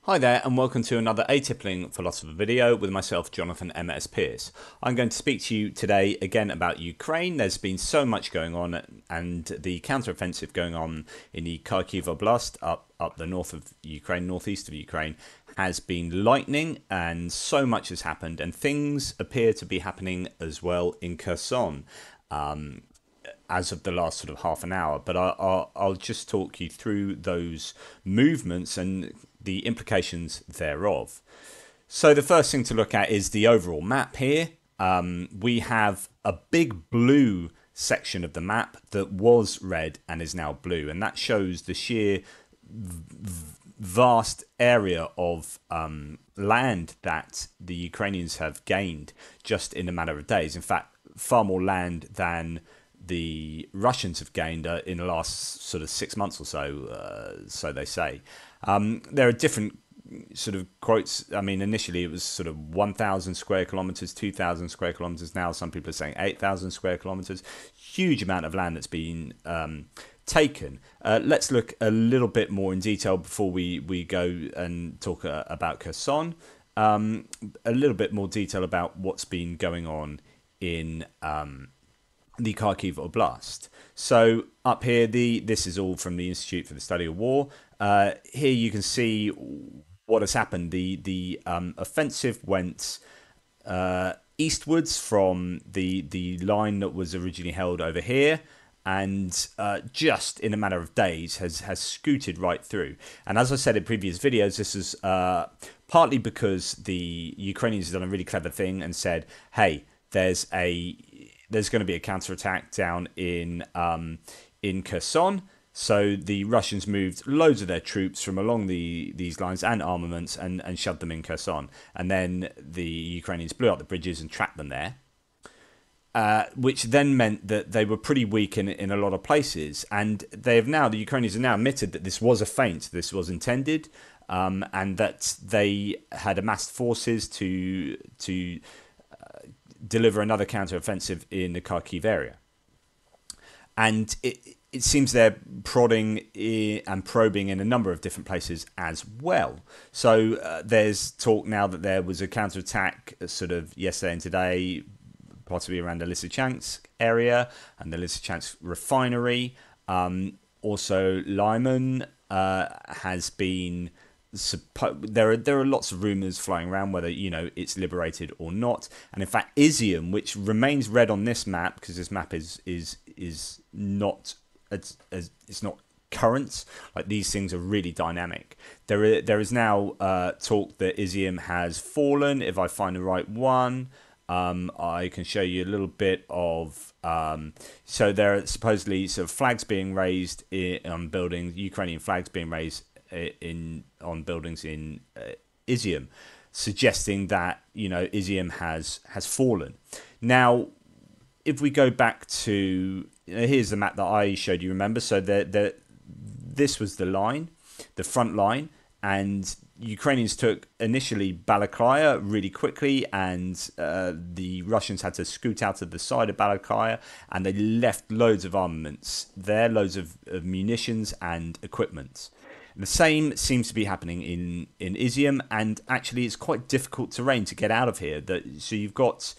Hi there and welcome to another Atypical Philosopher video with myself, Jonathan M.S. Pearce. I'm going to speak to you today again about Ukraine. There's been so much going on and the counteroffensive going on in the Kharkiv Oblast up the north of Ukraine, northeast of Ukraine, has been lightning and so much has happened, and things appear to be happening as well in Kherson. As of the last sort of half an hour, but I'll just talk you through those movements and the implications thereof. So the first thing to look at is the overall map here. We have a big blue section of the map that was red and is now blue, and that shows the sheer vast area of land that the Ukrainians have gained just in a matter of days. In fact, far more land than the Russians have gained in the last sort of 6 months or so, so they say. There are different sort of quotes. I mean, initially it was sort of 1,000 square kilometers, 2,000 square kilometers. Now some people are saying 8,000 square kilometers. Huge amount of land that's been taken. Let's look a little bit more in detail before we go and talk about Kherson. A little bit more detail about what's been going on in the Kharkiv Oblast. So up here, this is all from the Institute for the Study of War. Here you can see what has happened. The offensive went eastwards from the line that was originally held over here, and just in a matter of days has scooted right through. And as I said in previous videos, this is partly because the Ukrainians have done a really clever thing and said, hey, there's going to be a counterattack down in Kherson. So the Russians moved loads of their troops from along these lines and armaments and shoved them in Kherson. And then the Ukrainians blew up the bridges and trapped them there, which then meant that they were pretty weak in a lot of places. And the Ukrainians have now admitted that this was a feint, this was intended, and that they had amassed forces to deliver another counter-offensive in the Kharkiv area. And it seems they're prodding and probing in a number of different places as well. So there's talk now that there was a counterattack sort of yesterday and today, possibly around the Lysychansk area and the Lysychansk refinery. Also, Lyman has been... There are lots of rumors flying around whether it's liberated or not, and in fact Izium, which remains red on this map because this map is not it's not current. Like, these things are really dynamic. There is now talk that Izium has fallen. If I find the right one, I can show you a little bit of. So there are supposedly sort of flags being raised on buildings, Ukrainian flags being raised on buildings in Izium, suggesting that Izium has fallen. Now, if we go back to here's the map that I showed you. Remember, so this was the line, the front line, and Ukrainians took initially Balaklia really quickly, and the Russians had to scoot out of the side of Balaklia, and they left loads of armaments there, loads of munitions and equipment. The same seems to be happening in Izium, and actually it's quite difficult terrain to get out of here. So you've got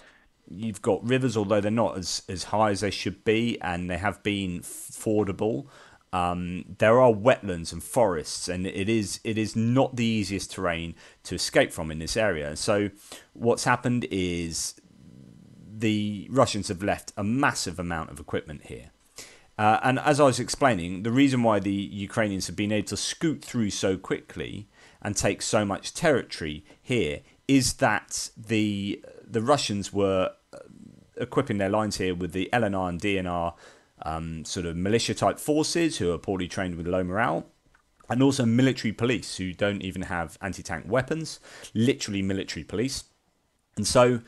rivers, although they're not as high as they should be, and they have been fordable. There are wetlands and forests, and it is not the easiest terrain to escape from in this area. So what's happened is the Russians have left a massive amount of equipment here. And as I was explaining, the reason why the Ukrainians have been able to scoot through so quickly and take so much territory here is that the Russians were equipping their lines here with the LNR and DNR sort of militia-type forces who are poorly trained with low morale, and also military police who don't even have anti-tank weapons, literally military police. And so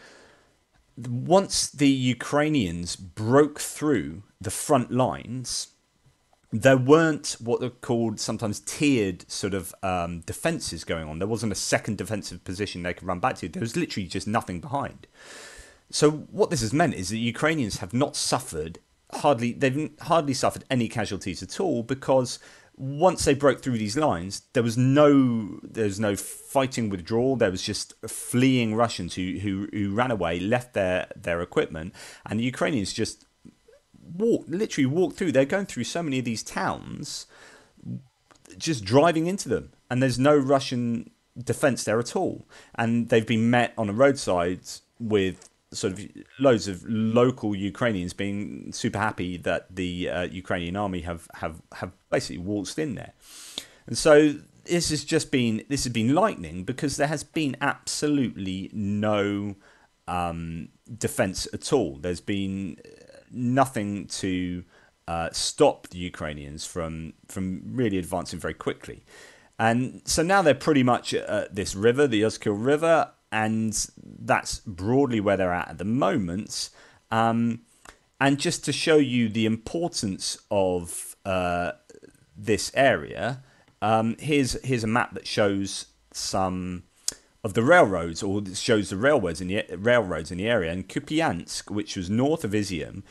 once the Ukrainians broke through the front lines, there weren't what are called sometimes tiered sort of defences going on. There wasn't a second defensive position they could run back to. There was literally just nothing behind. So what this has meant is that Ukrainians have not suffered they've hardly suffered any casualties at all, because once they broke through these lines, there was no fighting withdrawal. There was just fleeing Russians who ran away, left their equipment, and the Ukrainians just literally walked through. They're going through so many of these towns, just driving into them, and there's no Russian defense there at all. And they've been met on the roadsides with sort of loads of local Ukrainians being super happy that the Ukrainian army have basically waltzed in there. And so this has been lightning, because there has been absolutely no defense at all. There's been nothing to stop the Ukrainians from really advancing very quickly. And so now they're pretty much at this river, the Yuzkil River, and that's broadly where they're at the moment. And just to show you the importance of this area, here's a map that shows some of the railroads, or shows the railroads in the area. And Kupiansk, which was north of Izium,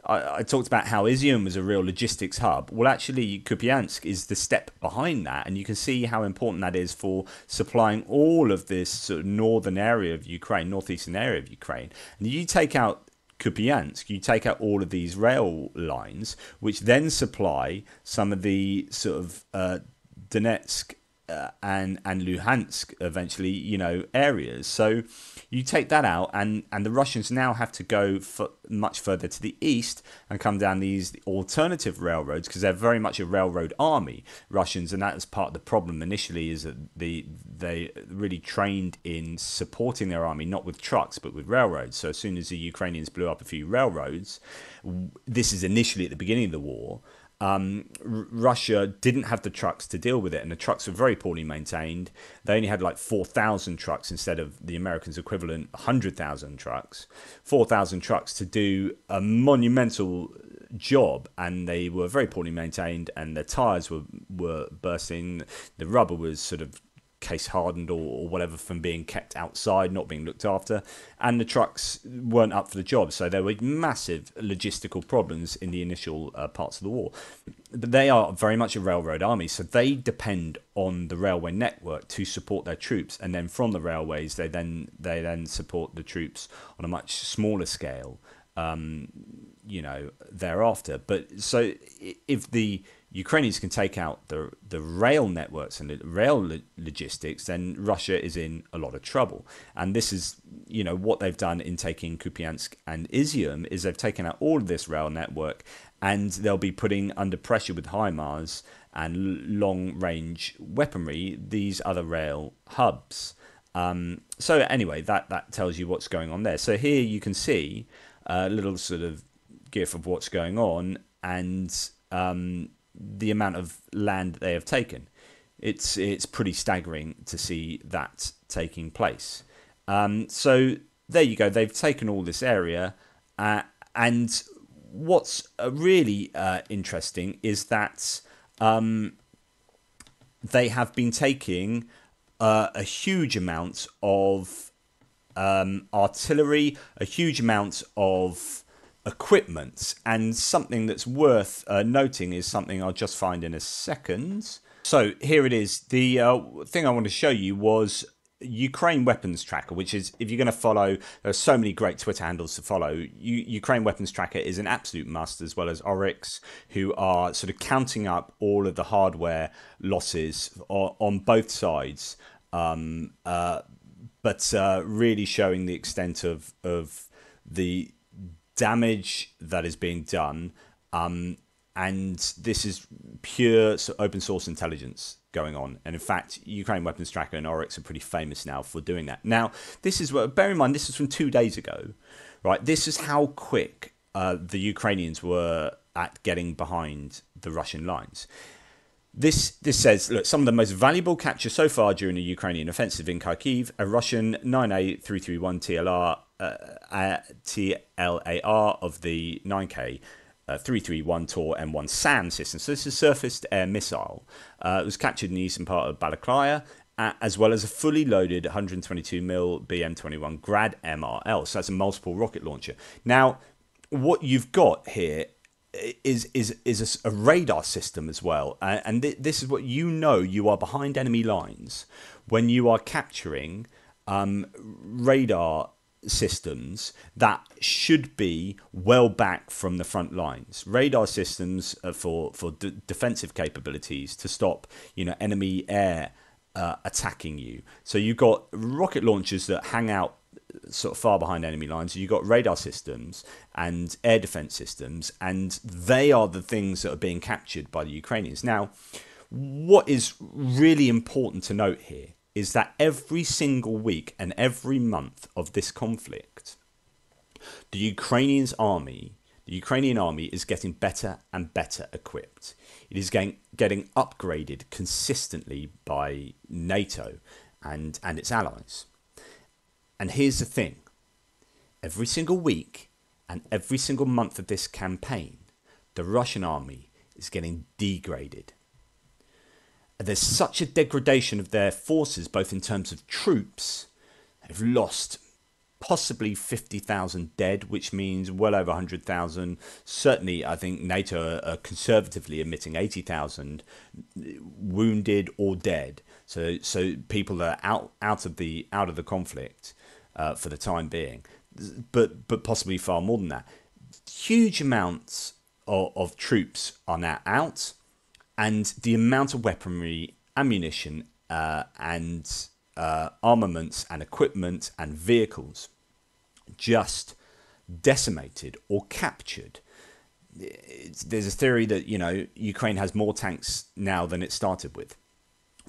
I talked about how Izium was a real logistics hub. Well, actually, Kupiansk is the step behind that, and you can see how important that is for supplying all of this sort of northern area of Ukraine, northeastern area of Ukraine. And you take out Kupiansk, you take out all of these rail lines, which then supply some of the sort of Donetsk and Luhansk eventually, areas. So you take that out, and the Russians now have to go much further to the east and come down these alternative railroads, because they're very much a railroad army, Russians, and that was part of the problem initially, is that they really trained in supporting their army not with trucks but with railroads. So as soon as the Ukrainians blew up a few railroads, this is initially at the beginning of the war, Russia didn't have the trucks to deal with it, and the trucks were very poorly maintained. They only had like 4,000 trucks instead of the Americans' equivalent 100,000 trucks. 4,000 trucks to do a monumental job, and they were very poorly maintained, and their tires were bursting. The rubber was sort of case hardened or whatever from being kept outside, not being looked after, and the trucks weren't up for the job. So there were massive logistical problems in the initial parts of the war. But they are very much a railroad army, so they depend on the railway network to support their troops, and then from the railways they then support the troops on a much smaller scale, thereafter. But so if the Ukrainians can take out the rail networks and the rail logistics, then Russia is in a lot of trouble. And this is, what they've done in taking Kupiansk and Izium, is they've taken out all of this rail network, and they'll be putting under pressure with HIMARS and long-range weaponry these other rail hubs. So anyway, that tells you what's going on there. So here you can see a little sort of gif of what's going on, and the amount of land that they have taken. It's pretty staggering to see that taking place. So there you go. They've taken all this area, and what's really interesting is that they have been taking a huge amount of artillery, a huge amount of equipment, and something that's worth noting is something I'll just find in a second. So here it is. The thing I want to show you was Ukraine Weapons Tracker, which is, if you're going to follow, there are so many great Twitter handles to follow. Ukraine Weapons Tracker is an absolute must, as well as Oryx, who are sort of counting up all of the hardware losses on both sides, but really showing the extent of the damage that is being done, and this is pure open source intelligence going on. And in fact, Ukraine Weapons Tracker and Oryx are pretty famous now for doing that. Now, this is what, bear in mind, this is from 2 days ago, right? This is how quick the Ukrainians were at getting behind the Russian lines. This says, look, some of the most valuable captures so far during the Ukrainian offensive in Kharkiv, a Russian 9A331 TLAR of the 9K 331 Tor M1 SAM system. So this is a surface-to-air missile. It was captured in the eastern part of Balaklia, as well as a fully loaded 122mm BM-21 Grad MRL. So that's a multiple rocket launcher. Now, what you've got here is a radar system as well, and this is what you are behind enemy lines when you are capturing radar systems that should be well back from the front lines. Radar systems for defensive capabilities to stop enemy air attacking you. So you've got rocket launchers that hang out sort of far behind enemy lines. You've got radar systems and air defense systems, and they are the things that are being captured by the Ukrainians. Now, what is really important to note here is that every single week and every month of this conflict, the Ukrainian army is getting better and better equipped. It is getting upgraded consistently by NATO and its allies. And here's the thing. Every single week and every single month of this campaign, the Russian army is getting degraded. There's such a degradation of their forces, both in terms of troops. They've lost possibly 50,000 dead, which means well over 100,000. Certainly, I think NATO are conservatively admitting 80,000 wounded or dead. So people are out of the conflict for the time being, but possibly far more than that. Huge amounts of troops are now out, and the amount of weaponry, ammunition, and armaments and equipment and vehicles just decimated or captured. There's a theory that Ukraine has more tanks now than it started with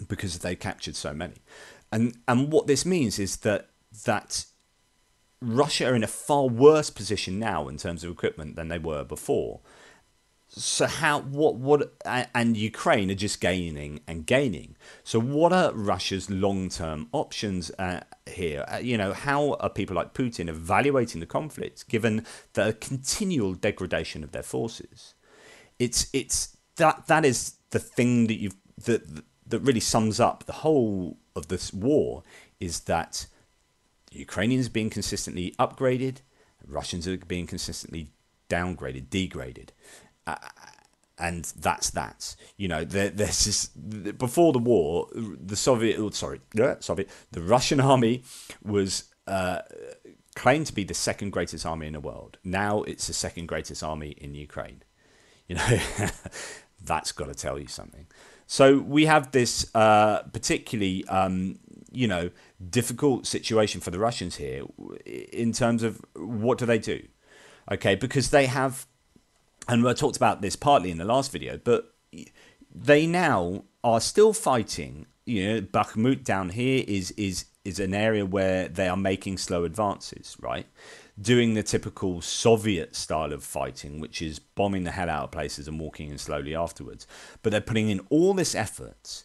because they captured so many, and what this means is that Russia are in a far worse position now in terms of equipment than they were before. So and Ukraine are just gaining and gaining. So what are Russia's long-term options here? How are people like Putin evaluating the conflict given the continual degradation of their forces? It's that is the thing that really sums up the whole of this war, is that the Ukrainians are being consistently upgraded, Russians are being consistently downgraded, degraded. And that's that. There's this, before the war, the Russian army was claimed to be the second greatest army in the world. Now it's the second greatest army in Ukraine. That's got to tell you something. So we have this particularly, difficult situation for the Russians here in terms of what do they do? Okay, because they have. And I talked about this partly in the last video, but they now are still fighting. Bakhmut down here is an area where they are making slow advances, right? Doing the typical Soviet style of fighting, which is bombing the hell out of places and walking in slowly afterwards. But they're putting in all this effort,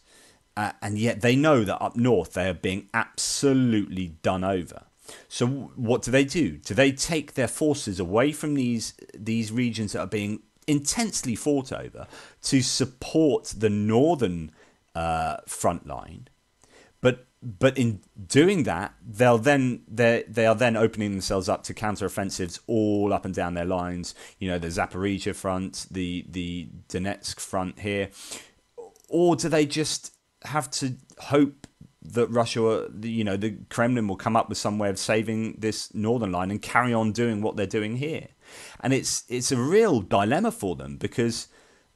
and yet they know that up north they are being absolutely done over. So what do? Do they take their forces away from these regions that are being intensely fought over to support the northern front line? But in doing that, they are then opening themselves up to counteroffensives all up and down their lines. The Zaporizhia front, the Donetsk front here, or do they just have to hope that Russia, the Kremlin will come up with some way of saving this northern line and carry on doing what they're doing here? And it's a real dilemma for them, because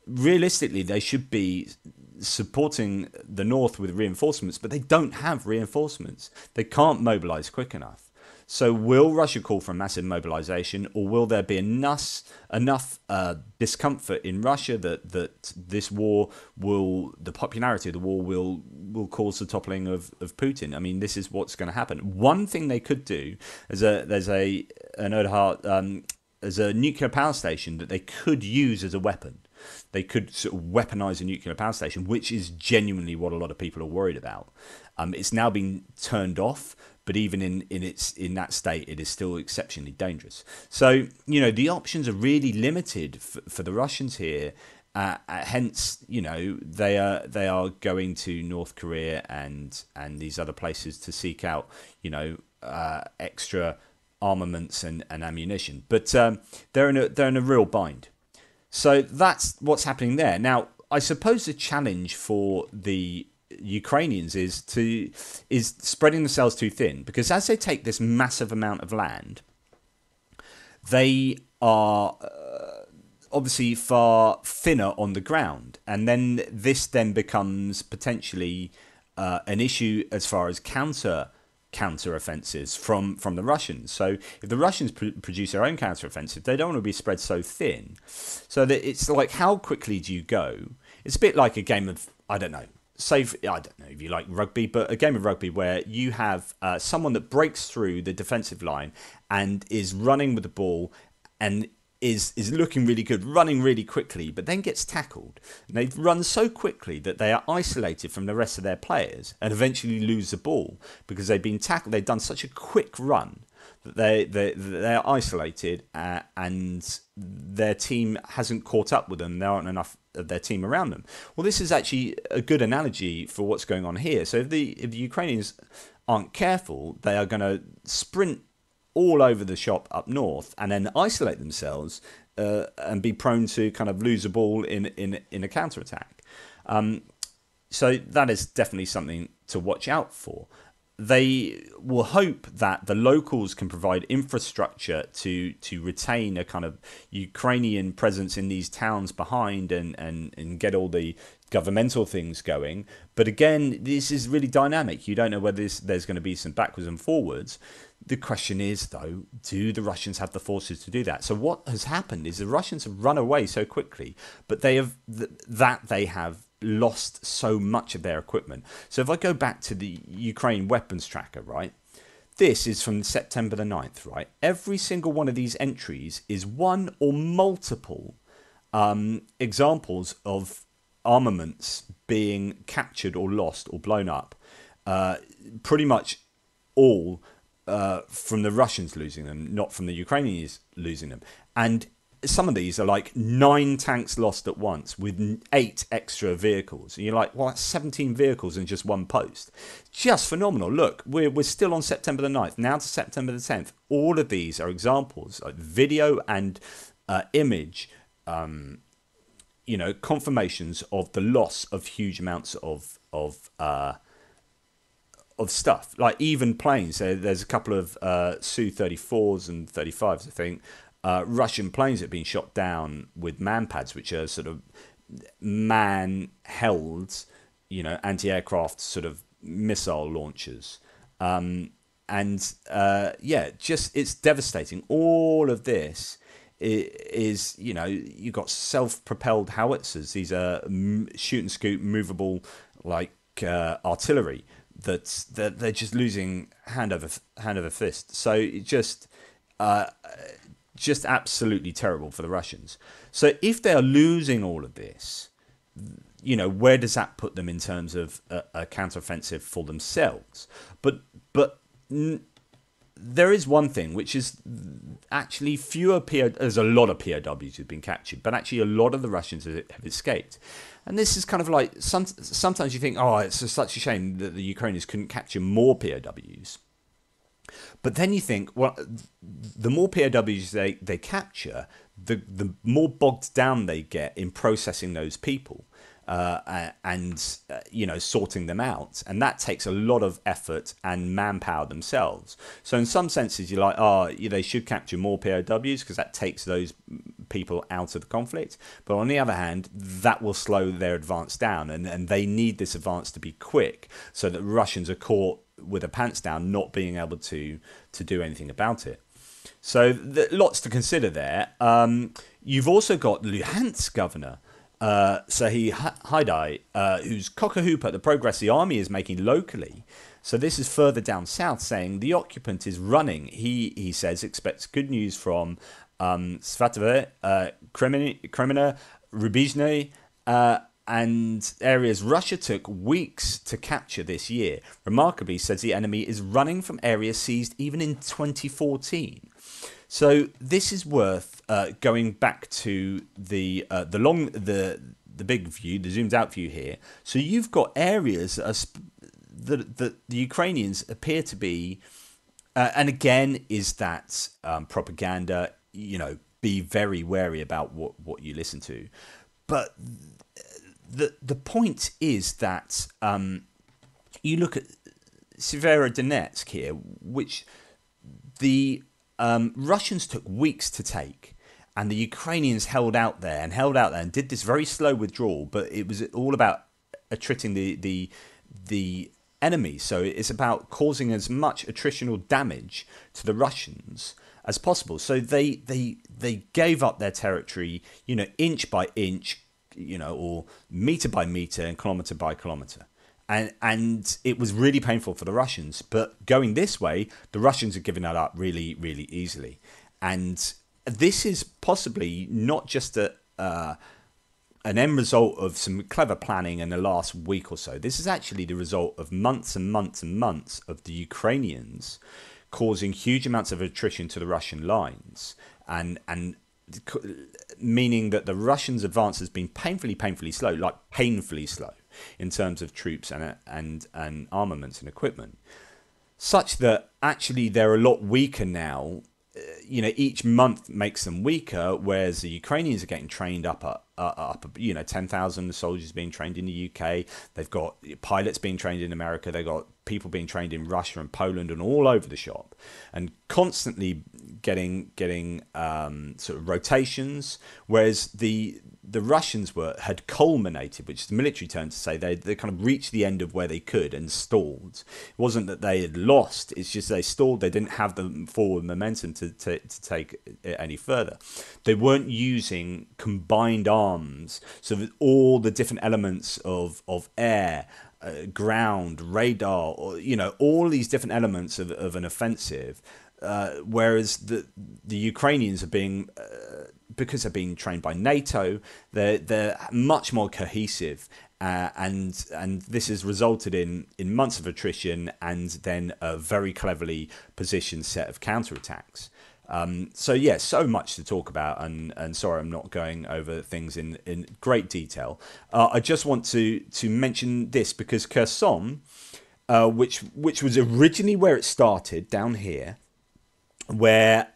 realistically they should be supporting the north with reinforcements, but they don't have reinforcements. They can't mobilize quick enough. So will Russia call for a massive mobilization, or will there be enough discomfort in Russia that this war the popularity of the war will cause the toppling of Putin? I mean, this is what's going to happen. One thing they could do, there's a nuclear power station that they could use as a weapon. They could sort of weaponize a nuclear power station, which is genuinely what a lot of people are worried about. It's now been turned off, but even in that state, it is still exceptionally dangerous. So the options are really limited for the Russians here. Hence, they are going to North Korea and these other places to seek out extra armaments and ammunition. But they're in a real bind. So that's what's happening there. Now, I suppose the challenge for the Ukrainians is spreading themselves too thin, because as they take this massive amount of land, they are obviously far thinner on the ground, and then this then becomes potentially an issue as far as counter offensives from the Russians. So if the Russians produce their own counter offensive, they don't want to be spread so thin. So that it's like, how quickly do you go? It's a bit like a game of, I don't know, I don't know if you like rugby, but a game of rugby where you have someone that breaks through the defensive line and is running with the ball and is looking really good, running really quickly, but then gets tackled. And they've run so quickly that they are isolated from the rest of their players and eventually lose the ball because they've been tackled. They've done such a quick run that they are isolated, and their team hasn't caught up with them. There aren't enough of their team around them. Well, this is actually a good analogy for what's going on here. So if the Ukrainians aren't careful, they are going to sprint all over the shop up north and then isolate themselves and be prone to kind of lose a ball in a counter-attack. So that is definitely something to watch out for. They will hope that the locals can provide infrastructure to retain a kind of Ukrainian presence in these towns behind and get all the governmental things going. But again, this is really dynamic. You don't know whether there's going to be some backwards and forwards. The question is, though, do the Russians have the forces to do that? So what has happened is the Russians have run away so quickly, but they have lost so much of their equipment. So if I go back to the Ukraine weapons tracker, right, this is from September the 9th, right? Every single one of these entries is one or multiple examples of armaments being captured or lost or blown up. Pretty much all from the Russians losing them, not from the Ukrainians losing them. And some of these are like 9 tanks lost at once with 8 extra vehicles. And you're like, well, that's 17 vehicles in just one post. Just phenomenal. Look, we're still on September the 9th, now to September the 10th. All of these are examples, like video and image, confirmations of the loss of huge amounts of stuff, like even planes. So there's a couple of Su-34s and 35s, I think, Russian planes that have been shot down with manpads, which are sort of man-held, anti-aircraft sort of missile launchers. Just it's devastating. All of this is you've got self-propelled howitzers. These are shoot and scoot, movable, like artillery. That they're just losing hand over fist. So it just absolutely terrible for the Russians. So if they are losing all of this, where does that put them in terms of a counteroffensive for themselves? But there is one thing, which is actually there's a lot of POWs who've been captured, but actually a lot of the Russians have escaped. And this is kind of like, sometimes you think, oh, it's just such a shame that the Ukrainians couldn't capture more POWs. But then you think, well, the more POWs they capture, the more bogged down they get in processing those people and sorting them out. And that takes a lot of effort and manpower themselves. So in some senses, you're like, they should capture more POWs because that takes those people out of the conflict. But on the other hand, that will slow their advance down. And they need this advance to be quick so that Russians are caught with their pants down, not being able to do anything about it. So lots to consider there. You've also got Luhansk governor, Serhiy Haidai, who's cock-a-hoop at the progress the army is making locally. So this is further down south, saying the occupant is running. He says expects good news from Svatove, Kremina, Rubizhny, and areas Russia took weeks to capture this year. Remarkably, says the enemy is running from areas seized even in 2014. So this is worth going back to the big view, the zoomed out view here. So you've got areas that the Ukrainians appear to be, and again, is that propaganda? be very wary about what you listen to. But the point is that you look at Severodonetsk here, which the Russians took weeks to take, and the Ukrainians held out there and did this very slow withdrawal. But it was all about attriting the enemy. So it's about causing as much attritional damage to the Russians as possible. So they gave up their territory, inch by inch, or meter by meter and kilometer by kilometer. And it was really painful for the Russians. But going this way, the Russians are giving that up really, really easily. And this is possibly not just an end result of some clever planning in the last week or so. This is actually the result of months and months and months of the Ukrainians causing huge amounts of attrition to the Russian lines, and meaning that the Russians' advance has been painfully slow, like painfully slow, in terms of troops and armaments and equipment, such that actually they're a lot weaker now. Each month makes them weaker, whereas the Ukrainians are getting trained up 10,000 soldiers being trained in the UK. They've got pilots being trained in America. They've got people being trained in Russia and Poland and all over the shop, and constantly getting sort of rotations, whereas the Russians had culminated, which is the military term to say they kind of reached the end of where they could and stalled. It wasn't that they had lost, it's just they stalled. They didn't have the forward momentum to take it any further. They weren't using combined arms, so that all the different elements of air, ground, radar, or, all these different elements of an offensive, whereas the Ukrainians are being because they're being trained by NATO, they're much more cohesive, and this has resulted in months of attrition and then a very cleverly positioned set of counterattacks. So much to talk about, and sorry I'm not going over things in great detail. I just want to mention this because Kherson, which was originally where it started down here, where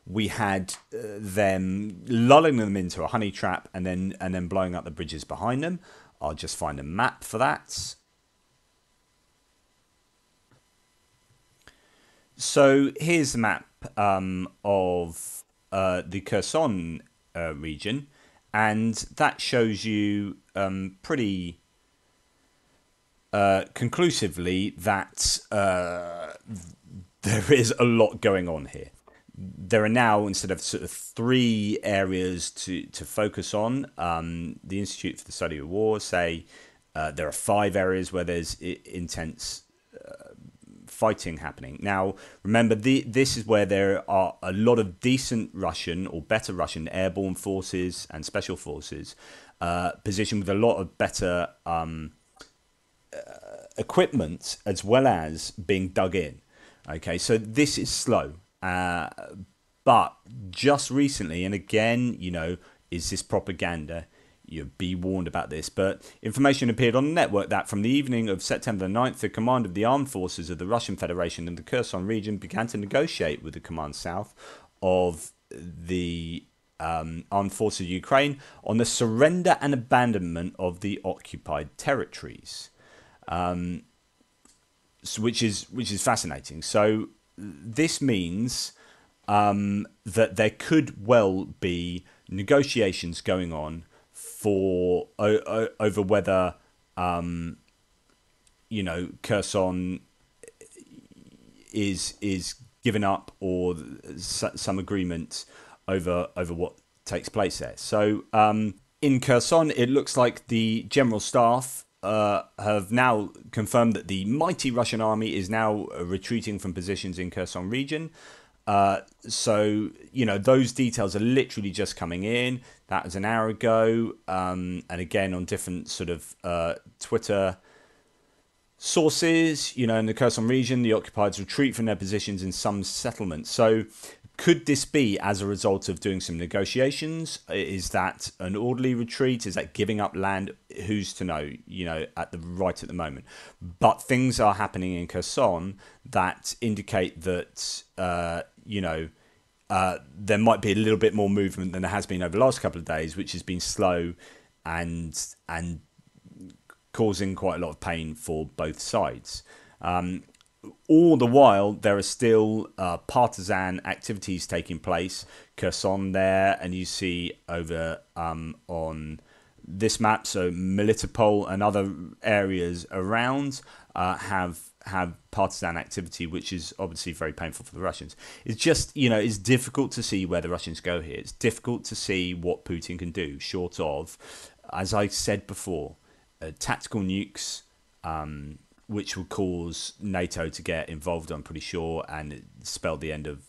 we had them lulling them into a honey trap and then blowing up the bridges behind them. I'll just find a map for that. So here's the map of the Kherson region, and that shows you pretty conclusively that there is a lot going on here. There are now, instead of sort of 3 areas to focus on, the Institute for the Study of War say there are 5 areas where there's intense fighting happening. Now, remember, this is where there are a lot of decent Russian or better Russian airborne forces and special forces positioned with a lot of better equipment, as well as being dug in. Okay, so this is slow. But just recently, and again, is this propaganda? You be warned about this, but information appeared on the network that from the evening of September 9th, the command of the armed forces of the Russian Federation in the Kherson region began to negotiate with the command south of the armed forces of Ukraine on the surrender and abandonment of the occupied territories, which is fascinating. So this means that there could well be negotiations going on for over whether Kherson is given up, or some agreement over what takes place there. So in Kherson, it looks like the general staff have now confirmed that the mighty Russian army is now retreating from positions in Kherson region. So, those details are literally just coming in. That was an hour ago. And again, on different sort of Twitter sources, in the Kherson region, the occupieds retreat from their positions in some settlements. So could this be as a result of doing some negotiations? Is that an orderly retreat? Is that giving up land? Who's to know, at the moment. But things are happening in Kherson that indicate that, there might be a little bit more movement than there has been over the last couple of days, which has been slow and causing quite a lot of pain for both sides. All the while, there are still partisan activities taking place. Kherson there, and you see over on this map, so Melitopol and other areas around have partisan activity, which is obviously very painful for the Russians. It's just, it's difficult to see where the Russians go here. It's difficult to see what Putin can do, short of, as I said before, tactical nukes, which will cause NATO to get involved, I'm pretty sure, and spell the end of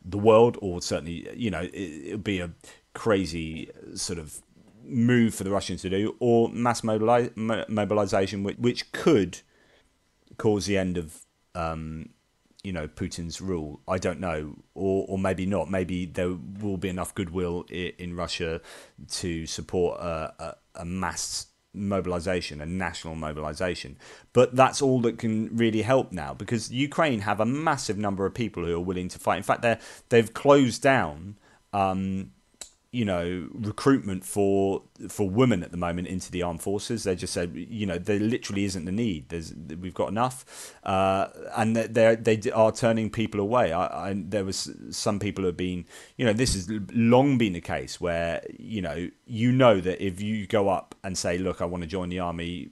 the world, or certainly, it would be a crazy sort of move for the Russians to do, or mass mobilization, which could cause the end of Putin's rule. I don't know, or maybe not. Maybe there will be enough goodwill in Russia to support a mass mobilization, a national mobilization. But that's all that can really help now, because Ukraine have a massive number of people who are willing to fight. In fact, they've closed down recruitment for women at the moment into the armed forces. They just said, there literally isn't the need. We've got enough, and they are turning people away. There was some people who have been, this has long been the case where that if you go up and say, look, I want to join the army,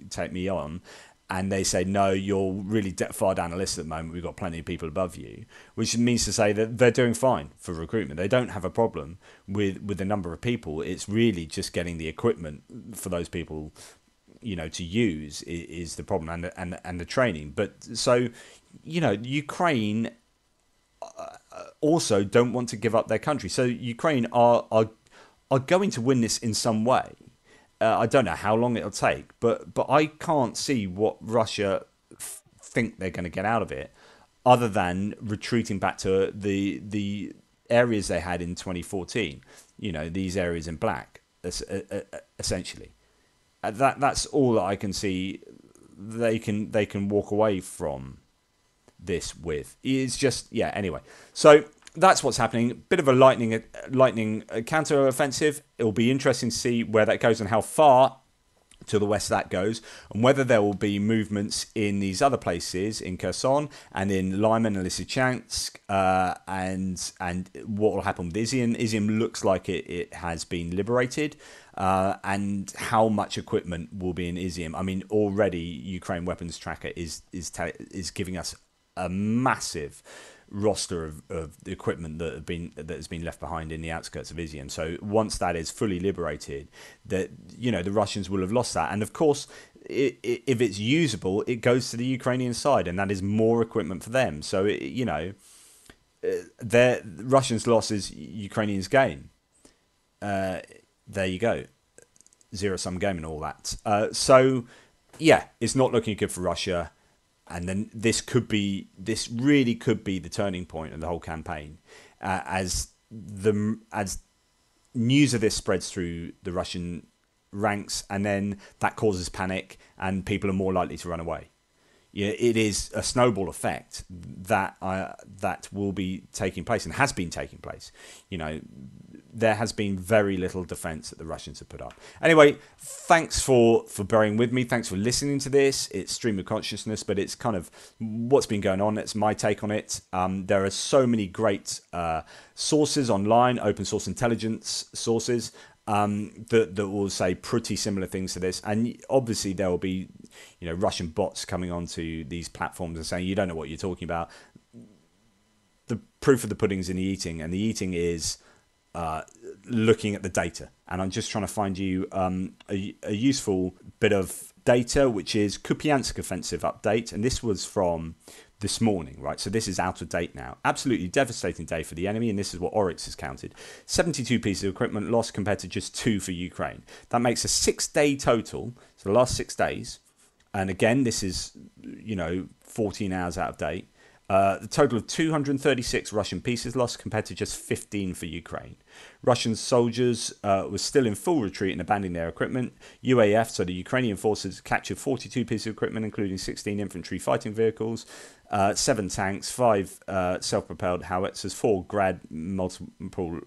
take me on. And they say, no, you're really far down the list at the moment. We've got plenty of people above you, which means to say that they're doing fine for recruitment. They don't have a problem with the number of people. It's really just getting the equipment for those people, to use is the problem, and the training. But so, Ukraine also don't want to give up their country. So Ukraine are going to win this in some way. I don't know how long it'll take, but I can't see what Russia think they're going to get out of it, other than retreating back to the areas they had in 2014. These areas in black, essentially. That's all that I can see. They can walk away from this with. It's just anyway. So that's what's happening. Bit of a lightning counter-offensive. It'll be interesting to see where that goes and how far to the west that goes, and whether there will be movements in these other places, in Kherson and in Lyman and Lysychansk, and what will happen with Izium. Izium looks like it has been liberated, and how much equipment will be in Izium. I mean, already Ukraine Weapons Tracker is giving us a massive roster of the equipment that has been left behind in the outskirts of Izium. So once that is fully liberated, that the Russians will have lost that, and of course, if it's usable, it goes to the Ukrainian side, and that is more equipment for them. So the Russians' loss is Ukrainians' gain. There you go, zero-sum game and all that. So it's not looking good for Russia. And then this really could be the turning point of the whole campaign, as news of this spreads through the Russian ranks, and then that causes panic, and people are more likely to run away. It is a snowball effect that will be taking place and has been taking place. There has been very little defense that the Russians have put up. Anyway, thanks for bearing with me. Thanks for listening to this. It's Stream of Consciousness, but it's kind of what's been going on. It's my take on it. There are so many great sources online, open source intelligence sources, that will say pretty similar things to this. And obviously there will be, Russian bots coming onto these platforms and saying, you don't know what you're talking about. The proof of the pudding's in the eating, and the eating is looking at the data. And I'm just trying to find you a useful bit of data, which is Kupiansk offensive update. And this was from this morning, right? So this is out of date now. Absolutely devastating day for the enemy, and this is what Oryx has counted. 72 pieces of equipment lost compared to just 2 for Ukraine. That makes a 6-day total, so the last 6 days. And again, this is, 14 hours out of date. The total of 236 Russian pieces lost compared to just 15 for Ukraine. Russian soldiers were still in full retreat and abandoning their equipment. UAF, so the Ukrainian forces, captured 42 pieces of equipment, including 16 infantry fighting vehicles, 7 tanks, 5 self-propelled howitzers, 4 Grad multiple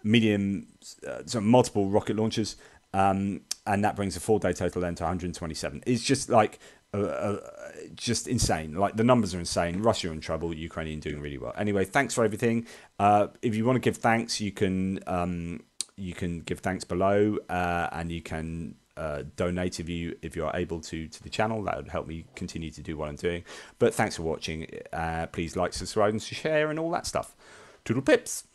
multiple rocket launchers, and that brings the 4-day total then to 127. It's just like just insane. Like, the numbers are insane. Russia in trouble, Ukrainian doing really well. Anyway, thanks for everything. If you want to give thanks, you can give thanks below, and you can donate if you are able to the channel. That would help me continue to do what I'm doing. But thanks for watching. Please like, subscribe, and share, and all that stuff. Toodle pips.